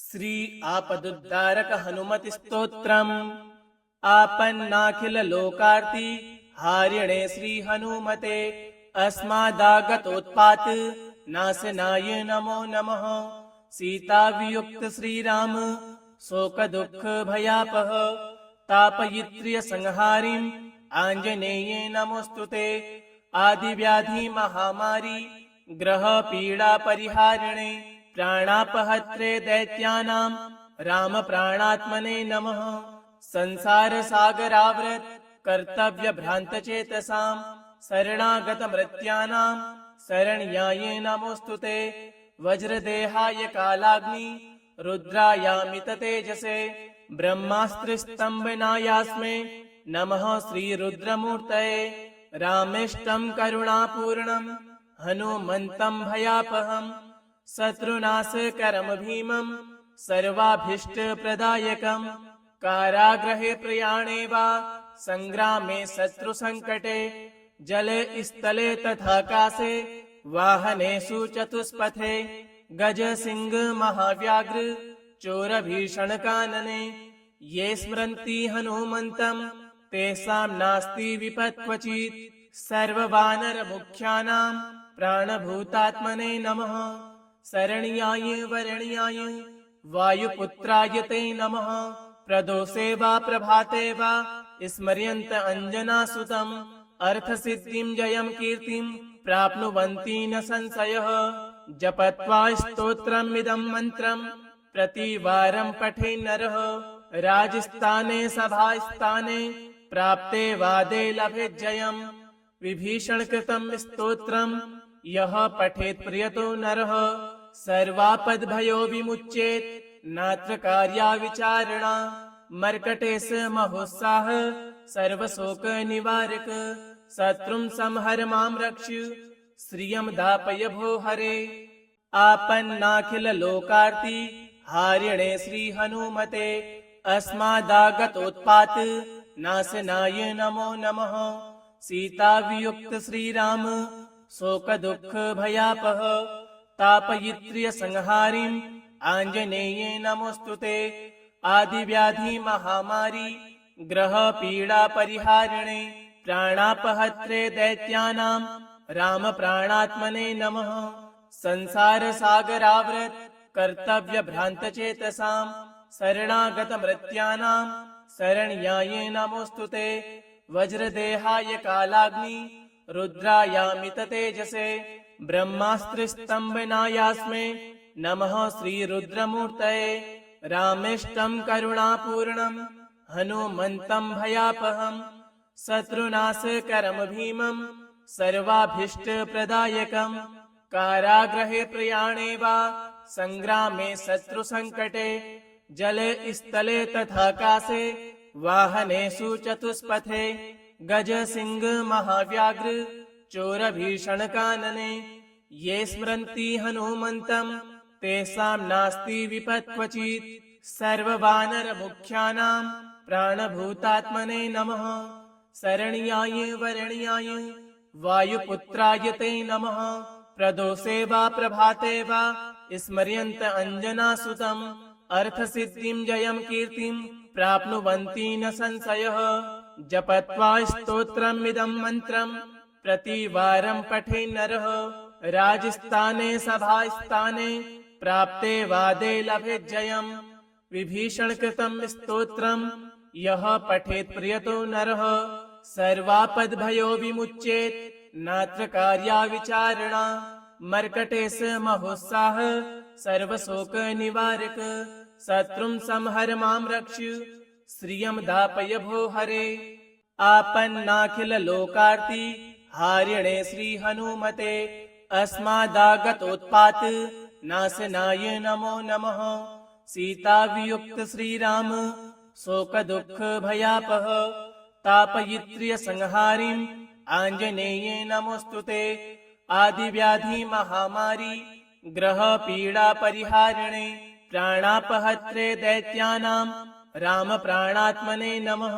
श्री आपदुद्धारक हनुमति स्तोत्रम्। आपन्नाखिल लोकार्ति हारिणे श्री हनुमते अस्मादागतोत्पात नाशनाय नमो नमः। सीता वियुक्त श्री राम शोक दुख भयापह तापयित्र्य संहारिं आंजनेये नमोस्तुते। आदि व्याधि महामारी ग्रह पीड़ा परिहारिणे प्राणापहत्रे दैत्यानां राम प्राणात्मने नमः। संसार सागरावृत कर्तव्य भ्रांत चेतसां शरणागत मृत्यानां शरण्याये नमोस्तुते। वज्रदेहाय कालाग्नि रुद्रायामित तेजसे ब्रह्मास्त्र स्तंभनायास्मे नमः श्री रुद्रमूर्तये। रामेष्टं करुणापूर्णं हनुमन्तं भयापहं शत्रुनाशकरं भीमं सर्वाभीष्टप्रदायकं। कारागृहे प्रयाणे वा संग्रामे शत्रुसंकटे जले स्थले तथाकाशे वाहनेषु चतुष्पथे गज सिंह महाव्याघ्र चोरभीषण कानने ये स्मरन्ति हनुमन्तं तेषां नास्ति विपत् क्वचित्। सर्ववानर मुख्यानां प्राणभूतात्मने नमः। शरण्याय वरण्याय वायुपुत्राय ते नमः। प्रदोषे वा प्रभाते वा स्मर्यन्त अंजनासुतम् अर्थसिद्धिं जयं कीर्तिं प्राप्नुवन्ति न संशयः। जपत्वा स्तोत्रमिदं मन्त्रं प्रतिवारं पठे नरः राजस्थाने सभास्थाने प्राप्ते वादे लभेत् जयम्। विभीषणकृतं स्तोत्रं यः पठेत् प्रियतो नरः सर्वापद्भयो विमुच्येत् नात्र कार्या विचारणा। मर्कटेश महोत्साह सर्वशोक निवारक शत्रुं संहर मां रक्ष श्रियं दापय भो हरे। आपन्नाखिल लोकार्ति हारिणे श्री हनुमते अस्मादागतोत्पात नाशनाय नमो नमः। सीता वियुक्त श्री राम शोक दुख भयापह तापयित्र्य संहारिं आंजनेये नमोस्तुते। आदि व्याधि महामारी ग्रह पीड़ा परिहारिणे प्राणापहत्रे दैत्यानां राम प्राणात्मने नमः। संसार सागरावृत कर्तव्य भ्रांत चेतसां शरणागत मृत्यानां शरण्याये नमोस्तुते। वज्रदेहाय कालाग्नि रुद्रायामित तेजसे ब्रह्मास्त्र स्तंभनायास्मे नमः श्री रुद्रमूर्तये। रामेष्टं करुणापूर्णं हनुमन्तं भयापहं शत्रुनाशकरं भीमं सर्वाभीष्टप्रदायकं। कारागृहे प्रयाणे वा संग्रामे शत्रुसंकटे जले स्थले तथाकाशे वाहनेषु चतुष्पथे गज सिंह महाव्याघ्र चोरभीषण कानने ये स्मरन्ति हनुमन्तं तेषां नास्ति विपत् क्वचित्। सर्ववानर मुख्यानां प्राणभूतात्मने नमः। शरण्याय वरण्याय वायुपुत्राय ते नमः। प्रदोषे वा प्रभाते वा स्मर्यन्त अंजनासुतम् अर्थसिद्धिं जयं कीर्तिं प्राप्नुवन्ति न संशयः। जपत्वा स्तोत्रमिदं मन्त्रं प्रतिवारं पठे नरः राजस्थाने सभास्थाने प्राप्ते वादे लभेत् जयम्। विभीषणकृतं स्तोत्रं यः पठेत् प्रियतो नरः सर्वापद्भयो विमुच्येत् नात्र कार्या विचारणा। मर्कटेश महोत्साह सर्वशोक निवारक शत्रुं संहर मां रक्ष श्रियं दापय भो हरे। आपन्नाखिल लोकार्ति हारिणे श्री हनुमते अस्मादागतोत्पात नाशनाय नमो नमः। सीता वियुक्त श्री राम शोक दुख भयापह तापयित्र्य संहारिं आंजनेये नमोस्तुते। आदि व्याधि महामारी ग्रह पीड़ा परिहारिणे प्राणापहत्रे दैत्यानां राम प्राणात्मने नमः।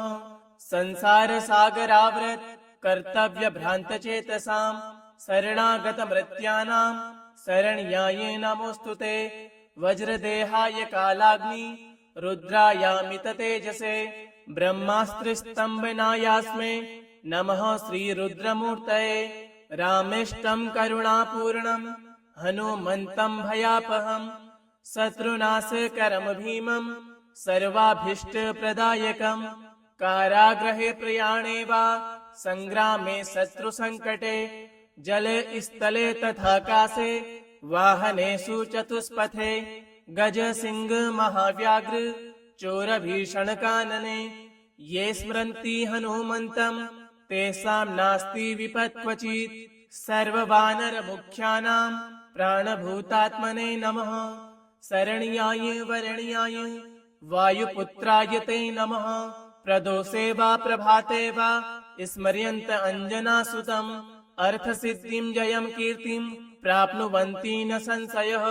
संसार सागरावृत कर्तव्य भ्रांत चेतसां शरणागत मृत्यानां शरण्याये नमोस्तुते। वज्रदेहाय कालाग्नि रुद्रायामित तेजसे ब्रह्मास्त्रस्तंभनायास्मे नमः श्रीरुद्रमूर्तये रामेष्टं करुणापूर्णं हनुमन्तं भयापहं शत्रुनाशकरं भीमं सर्वाभीष्टप्रदायकं कारागृहे प्रयाणे वा संग्रामे शत्रुसंकटे जले स्थले तथाकाशे वाहनेषु चतुष्पथे गज सिंह महाव्याघ्र चोर भीषण कानने ये स्मरन्ति हनुमन्तं तेषां नास्ति विपत्क्वचित् सर्ववानर मुख्यानां प्राणभूतात्मने नमः शरण्याय वरण्याय वायुपुत्राय ते नमः प्रदोषे वा प्रभाते वा स्मर्यन्त अंजनासुतम् अर्थसिद्धिं जयं कीर्तिं प्राप्नुवन्ति न संशयः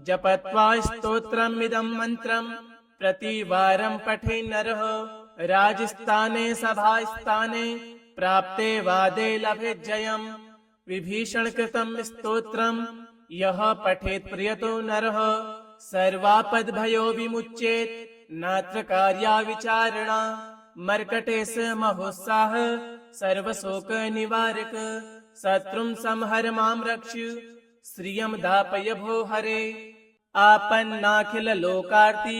जपत्वा स्तोत्रमिदं मन्त्रं प्रतिवारं पठे नरः राजस्थाने सभास्थाने प्राप्ते वादे लभेत् जयम् विभीषणकृतं स्तोत्रं यः पठेत् प्रियतो नरः सर्वापद्भयो विमुच्येत् नात्र कार्या विचारणा मर्कटेश महोत्साह सर्वशोक निवारक शत्रुं संहर मां रक्ष श्रियं दापय भो हरे आपन्नाखिल लोकार्ति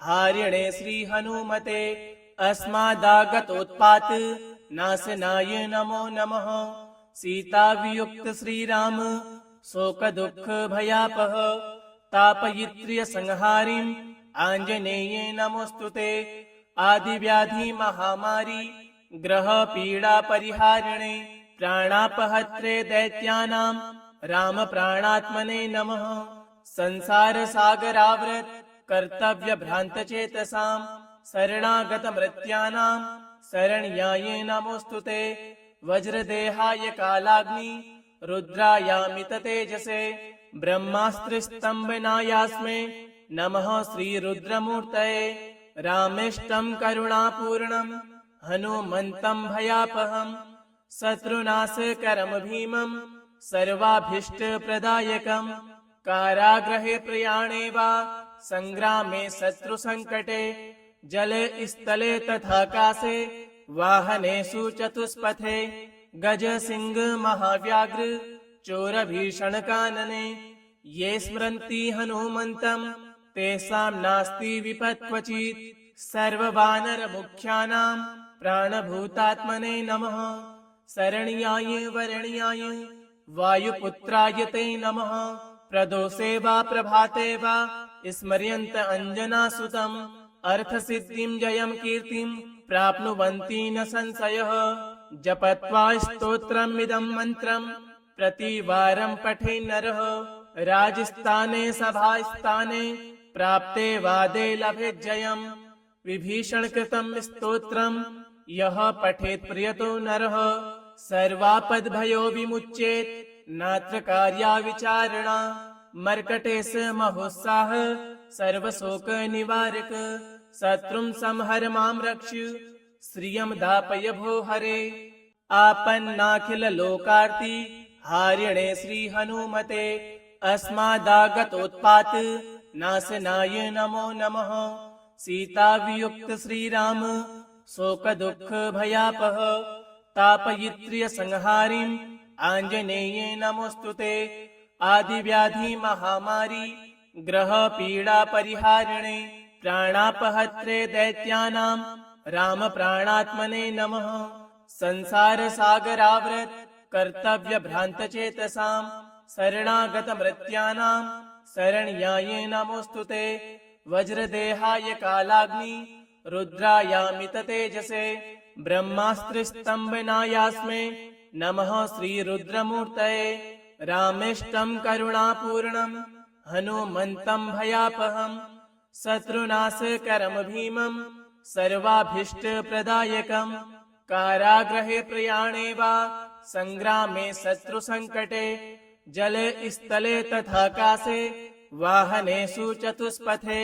हारिणे श्री हनुमते अस्मादागतोत्पात नाशनाय नमो नमः सीता वियुक्त श्रीराम शोक दुःख भयापह तापयित्र्य संहारिं आंजनेय नमोस्तुते आदिव्याधि महामारी ग्रह पीडा परिहारिणे प्राणापहत्रे दैत्यानां राम प्राणात्मने नमः संसार सागरावृत कर्तव्य भ्रांत चेतसां शरणागत मृत्यानां शरण्याय नमोस्तुते वज्रदेहाय कालाग्नि रुद्रायामित तेजसे ब्रह्मास्त्रस्तंभनायास्मे नमः श्रीरुद्रमूर्तये रामेष्टं करुणापूर्णं हनुमन्तं भयापहं शत्रुनाशकरं भीमं सर्वाभीष्टप्रदायकं कारागृहे प्रयाणे वा संग्रामे शत्रुसंकटे जले स्थले तथाकाशे वाहनेषु चतुष्पथे गज सिंह महाव्याघ्र चोर भीषण कानने ये स्मरन्ति हनुमन्तं तेषां नास्ति विपत्क्वचित् सर्ववानर मुख्यानां प्राणभूतात्मने नमः शरण्याय वरण्याय वायुपुत्राय ते नमः प्रदोषे वा प्रभाते वा स्मर्यन्त अंजनासुतम् अर्थसिद्धिं जयं कीर्तिं प्राप्नुवन्ति न संशयः जपत्वा स्तोत्रमिदं मन्त्रं प्रतिवारं पठे नरः राजस्थाने सभास्थाने प्राप्ते वादे लभेत् जयम् विभीषणकृतं स्तोत्रं यः पठेत् प्रियतो नरः सर्वापद्भयो विमुच्येत् नात्र कार्या विचारणा मर्कटेश महोत्साह सर्वशोक निवारक शत्रुं संहर मां रक्ष श्रियं दापय भो हरे आपन्नाखिल लोकार्ति हारिणे श्री हनुमते अस्मादागतोत्पात नाशनाय नमो नमः सीता वियुक्त श्रीराम शोक दुःख भयापह तापयित्र्य संहारिं आंजनेय नमोस्तुते आदिव्याधि महामारी ग्रह पीडा परिहारिणे प्राणापहत्रे दैत्यानां राम प्राणात्मने नमः संसार सागरावृत कर्तव्य भ्रांत चेतसां शरणागत मृत्यानां शरण्याय नमोस्तुते वज्रदेहाय कालाग्नि रुद्रायामित तेजसे ब्रह्मास्त्रस्तंभनायास्मे नमः श्रीरुद्रमूर्तये रामेष्टं करुणापूर्णं हनुमन्तं भयापहं शत्रुनाशकरं भीमं सर्वाभीष्टप्रदायकं कारागृहे प्रयाणे वा संग्रामे शत्रुसंकटे जले स्थले तथाकाशे वाहनेषु चतुष्पथे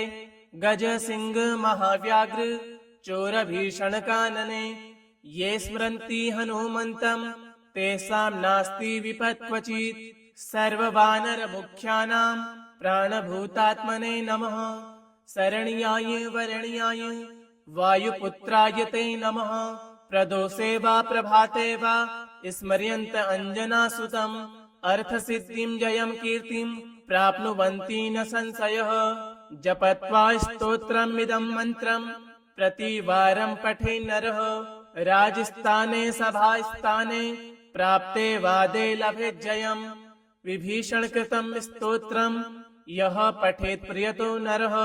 गज सिंह महाव्याघ्र चोर भीषण कानने ये स्मरन्ति हनुमन्तं तेषां नास्ति विपत्क्वचित् सर्ववानर मुख्यानां प्राणभूतात्मने नमः। शरण्याय वरण्याय वायुपुत्राय ते नमः। प्रदोषे वा प्रभाते वा स्मर्यन्त अंजनासुतम् अर्थसिद्धिं जयं कीर्तिं प्राप्नुवन्ति न संशयः। जपत्वा स्तोत्रमिदं मन्त्रं प्रतिवारं पठे नरः। राजस्थाने सभास्थाने प्राप्ते वादे लभेत् जयम्। विभीषणकृतं स्तोत्रं यः पठेत् प्रियतो नरः।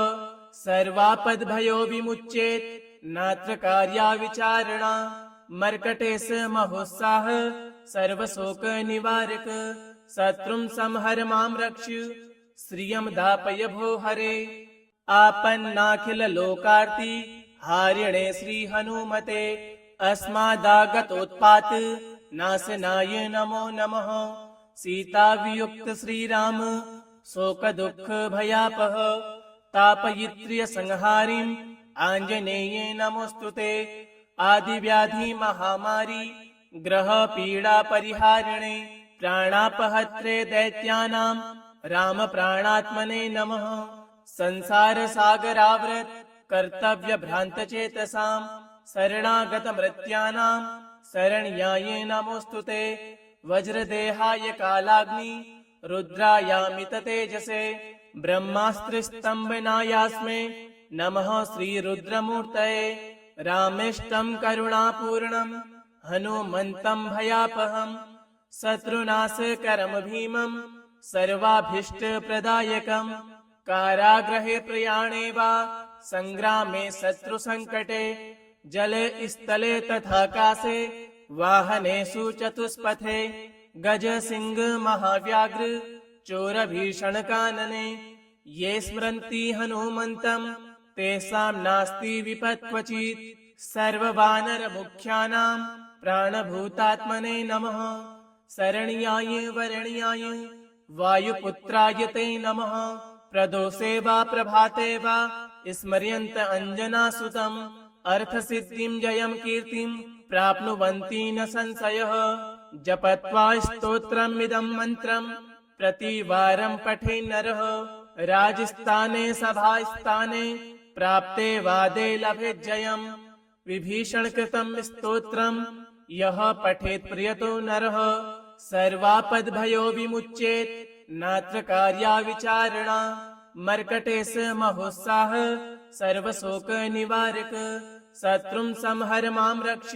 सर्वापद्भयो विमुच्येत् नात्र कार्या विचारणा। मर्कटेश महोत्साह सर्वशोक निवारक। शत्रुं संहर मां रक्ष श्रियं दापय भो हरे। आपन्नाखिल लोकार्ति हारिणे श्री हनुमते। अस्मादागतोत्पात नाशनाय नमो नमः। सीता वियुक्त श्रीराम शोक दुःख भयापह। तापयित्र्य संहारिं आंजनेये नमोस्तुते। आदिव्याधि महामारी ग्रह पीडा परिहारिणे। प्राणापहत्रे दैत्यानां राम प्राणात्मने नमः। संसार सागरावृत कर्तव्य भ्रांत चेतसां शरणागत मृत्यानां शरण्याय नमोस्तुते। वज्रदेहाय कालाग्नि रुद्रायामित तेजसे। ब्रह्मास्त्रस्तंभनायास्मे नमः श्री रुद्रमूर्तये। रामेष्टं करुणापूर्णं हनुमन्तं भयापहं। शत्रुनाशकरं भीमं सर्वाभीष्टप्रदायकं। कारागृहे प्रयाणे वा संग्रामे शत्रुसंकटे। जले स्थले तथाकाशे वाहनेषु चतुष्पथे। गज सिंह महाव्याघ्र चोरभीषणकानने। ये स्मरन्ति हनुमन्तं तेषां नास्ति विपत् क्वचित्। सर्ववानरमुख्यानां प्राणभूतात्मने नमः। शरण्याय वरण्याय वायुपुत्राय ते नमः। प्रदोषे वा प्रभाते वा स्मर्यन्त अंजनासुतम् अर्थसिद्धिं जयं कीर्तिं प्राप्नुवन्ति न संशयः। जपत्वा स्तोत्रमिदं मन्त्रं प्रतिवारं पठे नरः। राजस्थाने सभास्थाने प्राप्ते वादे लभेत् जयम्। विभीषणकृतं स्तोत्रं यः पठेत् प्रियतो नरः। सर्वापद्भयो विमुच्येत् नात्र कार्या विचारणा। मर्कटेश महोत्साह सर्वशोक निवारक। शत्रुं संहर मां रक्ष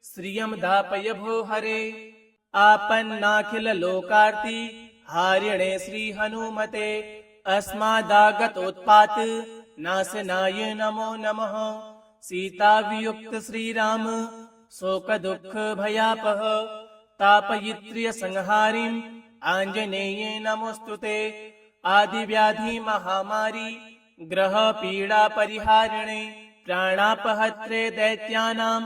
श्रियं दापय भो हरे। आपन्नाखिल लोकार्ति हारिणे श्री हनुमते। अस्मादागतोत्पात नाशनाय नमो नमः। सीता वियुक्त श्रीराम शोक दुःख भयापह। तापयित्र्य संहारिं आंजनेये नमोस्तुते। आदिव्याधि महामारी ग्रह पीडा परिहारिणे। प्राणापहत्रे दैत्यानां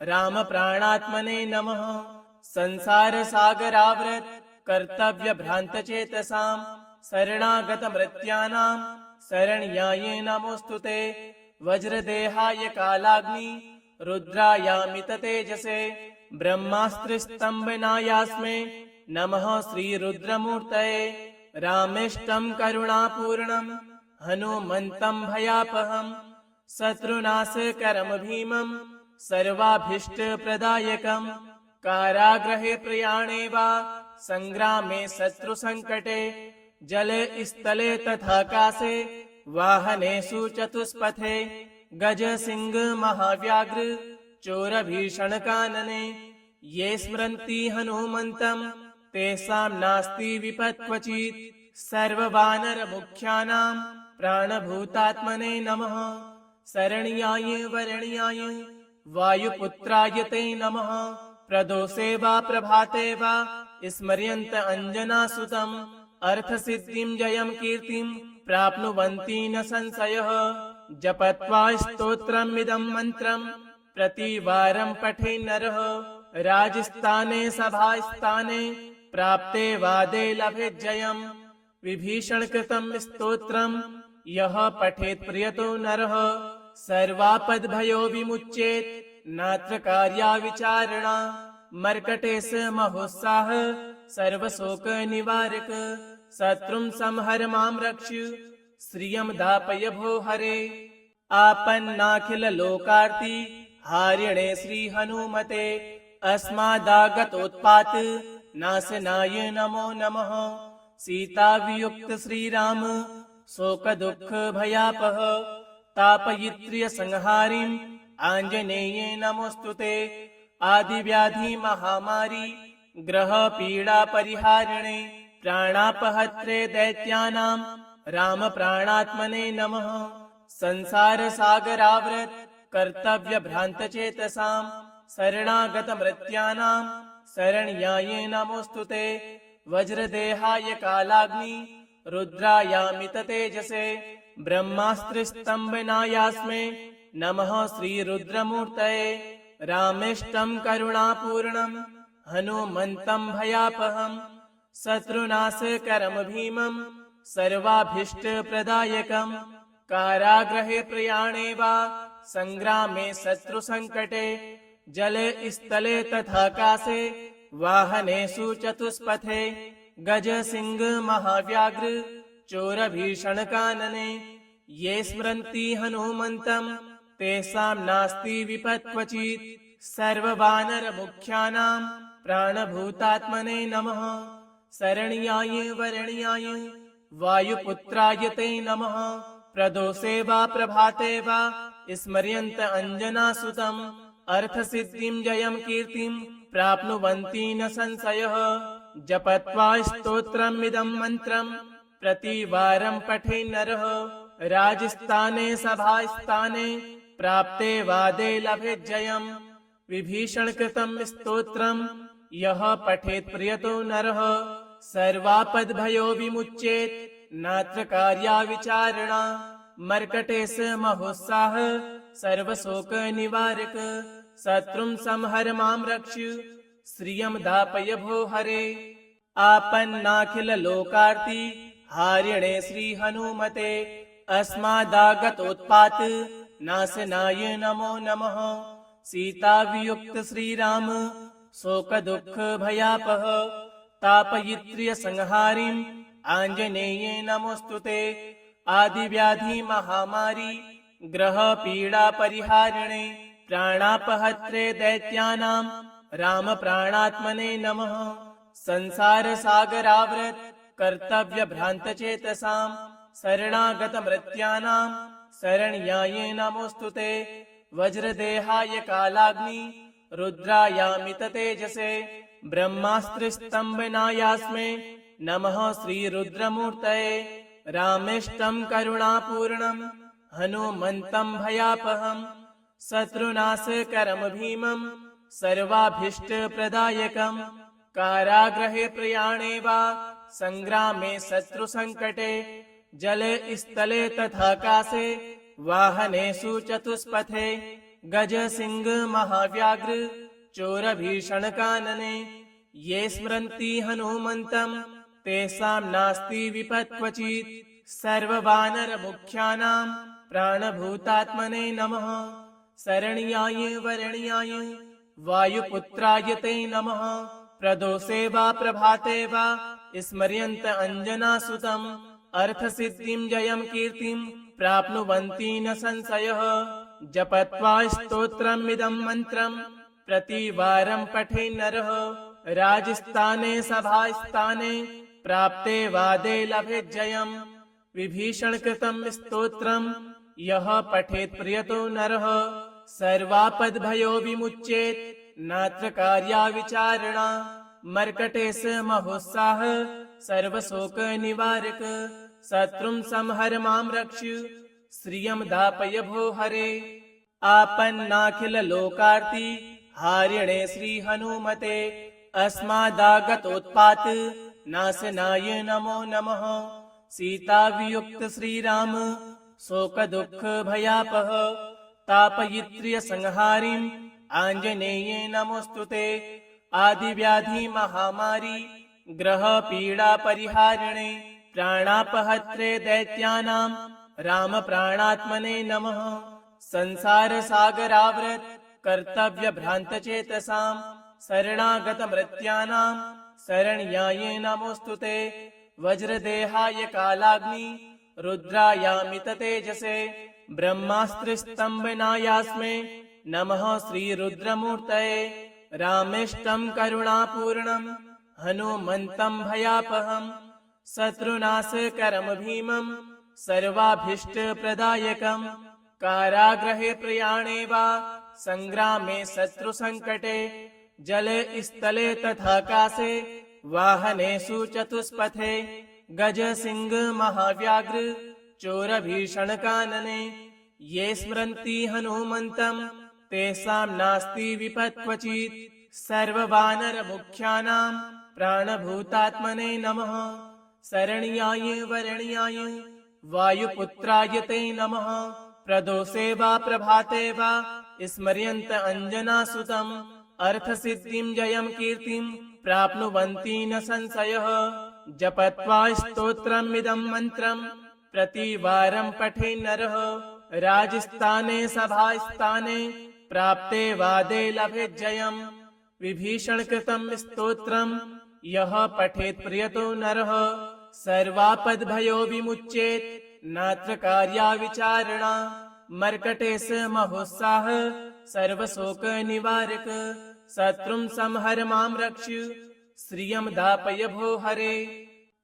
राम प्राणात्मने नमः। संसार सागरावृत कर्तव्य भ्रांत चेतसां शरणागत मृत्यानां शरण्याय नमोस्तुते। वज्रदेहाय कालाग्नि रुद्रायामित तेजसे। ब्रह्मास्त्रस्तंभनायास्मे नमः श्री रुद्रमूर्तये। रामेष्टं करुणापूर्णं हनुमन्तं भयापहं। शत्रुनाशकरं भीमं सर्वाभीष्टप्रदायकं। कारागृहे प्रयाणे वा संग्रामे शत्रुसंकटे। जले स्थले तथाकाशे वाहनेषु चतुष्पथे। गज सिंह महाव्याघ्र चोरभीषणकानने। ये स्मरन्ति हनुमन्तं तेषां नास्ति विपत् क्वचित्। सर्ववानरमुख्यानां प्राणभूतात्मने नमः। शरण्याय वरण्याय वायुपुत्राय ते नमः। प्रदोषे वा प्रभाते वा स्मर्यन्त अंजनासुतम् अर्थसिद्धिं जयं कीर्तिं प्राप्नुवन्ति न संशयः। जपत्वा स्तोत्रमिदं मन्त्रं प्रतिवारं पठे नरः। राजस्थाने सभास्थाने प्राप्ते वादे लभेत् जयम्। विभीषणकृतं स्तोत्रं यः पठेत् प्रियतो नरः। सर्वापद्भयो विमुच्येत् नात्र कार्या विचारणा। मर्कटेश महोत्साह सर्वशोक निवारक। शत्रुं संहर मां रक्ष श्रियं दापय भो हरे आपन्नाखिल लोकार्ति हारिणे श्री हनुमते अस्मादागतोत्पात नाशनाय नमो नमः सीता वियुक्त श्री राम शोक दुख भयापह तापयित्र्य संहारिं आंजनेय नमोस्तुते आदि व्याधि महामारी ग्रह पीड़ा परिहारिणे प्राणापहत्रे दैत्यानां राम प्राणात्मने नमः संसार सागरावृत कर्तव्य भ्रांत चेतसां शरणागत मृत्यानां शरण्याय नमोस्तुते वज्रदेहाय कालाग्नि रुद्रायामित तेजसे ब्रह्मास्त्रस्तंभनायास्मे नमः श्री रुद्रमूर्तये रामेष्टं करुणापूर्णं हनुमन्तं भयापहं शत्रुनाशकरं भीमं सर्वाभीष्टप्रदायकं कारागृहे प्रयाणे वा संग्रामे शत्रुसंकटे जले स्थले तथाकाशे वाहनेषु चतुष्पथे गज सिंह महाव्याघ्र चोर भीषण कानने ये स्मरन्ति हनुमन्तं तेषां नास्ति विपत् क्वचित् सर्ववानर मुख्यानां प्राणभूतात्मने नमः शरण्याय वरण्याय वायुपुत्राय ते नमः प्रदोषे वा प्रभाते वा स्मर्यन्त अंजनासुतम् अर्थसिद्धिं जयं कीर्तिं प्राप्नुवन्ति न संशयः जपत्वा स्तोत्रमिदं मन्त्रं प्रतिवारं पठे नरः राजस्थाने सभास्थाने प्राप्ते वादे लभेत् जयम् विभीषणकृतं स्तोत्रं यः पठेत् प्रियतो नरः सर्वापद्भयो विमुच्येत् नात्र कार्या विचारणा मर्कटेश महोत्साह सर्वशोक निवारक शत्रुं संहर मां रक्ष श्रियं दापय भो हरे आपन्नाखिल लोकार्ति हारिणे श्री हनुमते अस्मादागतोत्पात नाशनाय नमो नमः सीता वियुक्त श्री राम शोक दुख भयापह तापयित्र्य संहारिं आंजनेय नमोस्तुते आदि व्याधि महामारी ग्रह पीड़ा परिहारिणे प्राणापहत्रे दैत्यानां राम प्राणात्मने नमः संसार सागरावृत कर्तव्य भ्रांत चेतसां शरणागत मृत्यानां शरण्याय नमोस्तुते वज्रदेहाय कालाग्नि रुद्रायामित तेजसे ब्रह्मास्त्रस्तंभनायास्मे नमः श्री रुद्रमूर्तये रामेष्टं करुणापूर्णं हनुमन्तं भयापहं शत्रुनाशकरं भीमं सर्वाभीष्टप्रदायकं कारागृहे प्रयाणे वा संग्रामे शत्रुसंकटे जले स्थले तथाकाशे वाहनेषु चतुष्पथे गज सिंह महाव्याघ्र चोर भीषण कानने ये स्मरन्ति हनुमन्तं तेषां नास्ति विपत् क्वचित् सर्ववानर मुख्यानां प्राणभूतात्मने नमः शरण्याय वरण्याय वायुपुत्राय ते नमः प्रदोषे वा प्रभाते वा स्मर्यन्त अंजनासुतम् अर्थसिद्धिं जयं कीर्तिं प्राप्नुवन्ति न संशयः जपत्वा स्तोत्रमिदं मन्त्रं प्रतिवारं पठे नरः राजस्थाने सभास्थाने प्राप्ते वादे लभेत् जयम् विभीषणकृतं स्तोत्रं यः पठेत् प्रियतो नरः सर्वापद्भयो विमुच्येत् नात्र कार्या विचारणा मर्कटेश महोत्साह सर्वशोक निवारक शत्रुं संहर मां रक्ष श्रियं दापय भो हरे आपन्नाखिल लोकार्ति हारिणे श्री हनुमते अस्मादागतोत्पात नाशनाय नमो नमः सीता वियुक्त श्री राम शोक दुख भयापह तापयित्र्य संहारिं आंजनेय नमोस्तुते आदि व्याधि महामारी ग्रह पीड़ा परिहारिणे प्राणापहत्रे दैत्यानां राम प्राणात्मने नमः संसार सागरावृत कर्तव्य भ्रांत चेतसां शरणागत मृत्यानां शरण्याय नमोस्तुते वज्रदेहाय कालाग्नि रुद्रायामित तेजसे ब्रह्मास्त्रस्तंभनायास्मे नमः श्रीरुद्रमूर्तये रामेष्टं करुणापूर्णं हनुमन्तं भयापहं शत्रुनाशकरं भीमं सर्वाभीष्टप्रदायकं कारागृहे प्रयाणे वा संग्रामे शत्रुसंकटे जले स्थले तथाकाशे वाहनेषु चतुष्पथे गज सिंह महाव्याघ्र चोर भीषण कानने ये स्मरन्ति हनुमन्तं तेषां नास्ति विपत् क्वचित् सर्ववानर मुख्यानां प्राणभूतात्मने नमः शरण्याय वरण्याय वायुपुत्राय ते नमः प्रदोषे वा प्रभाते वा स्मर्यन्त अंजनासुतम् अर्थसिद्धिं जयं कीर्तिं प्राप्नुवन्ति न संशयः जपत्वा स्तोत्रमिदं मन्त्रं प्रतिवारं पठे नरः राजस्थाने सभास्थाने प्राप्ते वादे लभे जयम् विभीषणकृतं स्तोत्रं यः पठेत् प्रियतो नरः सर्वापद्भयो विमुच्येत् नात्र कार्या विचारणा मर्कटेश महोत्साह सर्वशोक निवारक शत्रुं संहर मां रक्ष श्रियं दापय भो हरे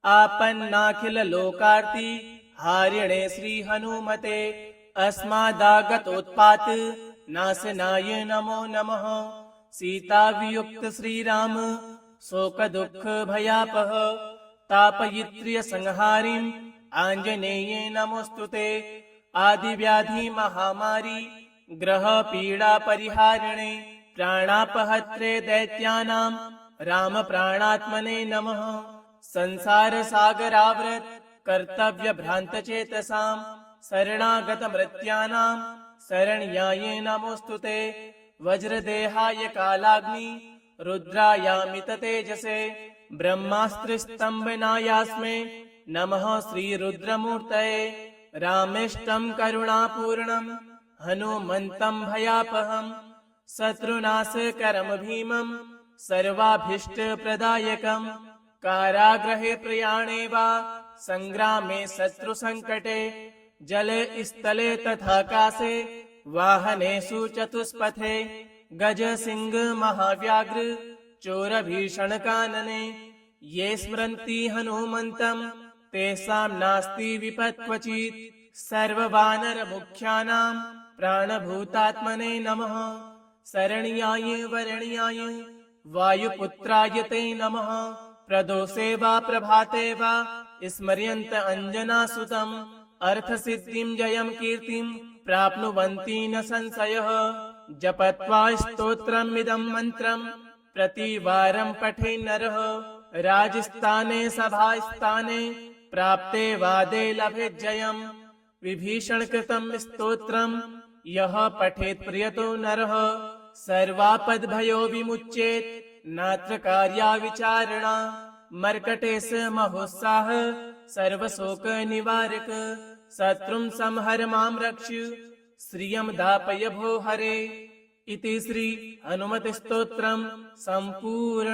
आपन्नाखिल लोकार्ति हारिणे श्री हनुमते अस्मादागतोत्पात नाशनाय नमो नमः सीता वियुक्त श्रीराम शोक दुःख भयापह तापयित्र्य संहारिं आंजनेये नमोस्तुते आदिव्याधि महामारी ग्रह पीडा परिहारिणे प्राणापहत्रे दैत्यानां राम प्राणात्मने नमः संसार सागरावृत कर्तव्य भ्रांत चेतसां शरणागत मृत्यानां शरण्याय नमोस्तुते वज्रदेहाय कालाग्नि रुद्रायामित तेजसे ब्रह्मास्त्रस्तंभनायास्मे नमः श्रीरुद्रमूर्तये रामेष्टं करुणापूर्णं हनुमन्तं भयापहं शत्रुनाशकरं भीमं सर्वाभीष्टप्रदायकं कारागृहे प्रयाणे वा संग्रामे शत्रुसंकटे जले स्थले तथाकाशे वाहनेषु चतुष्पथे गज सिंह महाव्याघ्र चोर भीषण कानने ये स्मरन्ति हनुमन्तं तेषां नास्ति विपत् क्वचित् सर्ववानर मुख्यानां प्राणभूतात्मने नमः शरण्याय वरण्याय वायुपुत्राय ते नमः प्रदोषे वा प्रभाते वा स्मर्यन्त अंजनासुतम् अर्थसिद्धिं जयं कीर्तिं प्राप्नुवन्ति न संशयः जपत्वा स्तोत्रमिदं मन्त्रं प्रतिवारं पठे नरः राजस्थाने सभास्थाने प्राप्ते वादे लभे जयम् विभीषणकृतं स्तोत्रं यः पठेत् प्रियतो नरः सर्वापद्भयो विमुच्येत् नात्र कार्या विचारणा मर्कटेश महोत्साह सर्वशोक निवारक शत्रुं संहर मां रक्ष श्रियं दापय भो हरे इति श्री हनुमत स्तोत्रं संपूर्ण।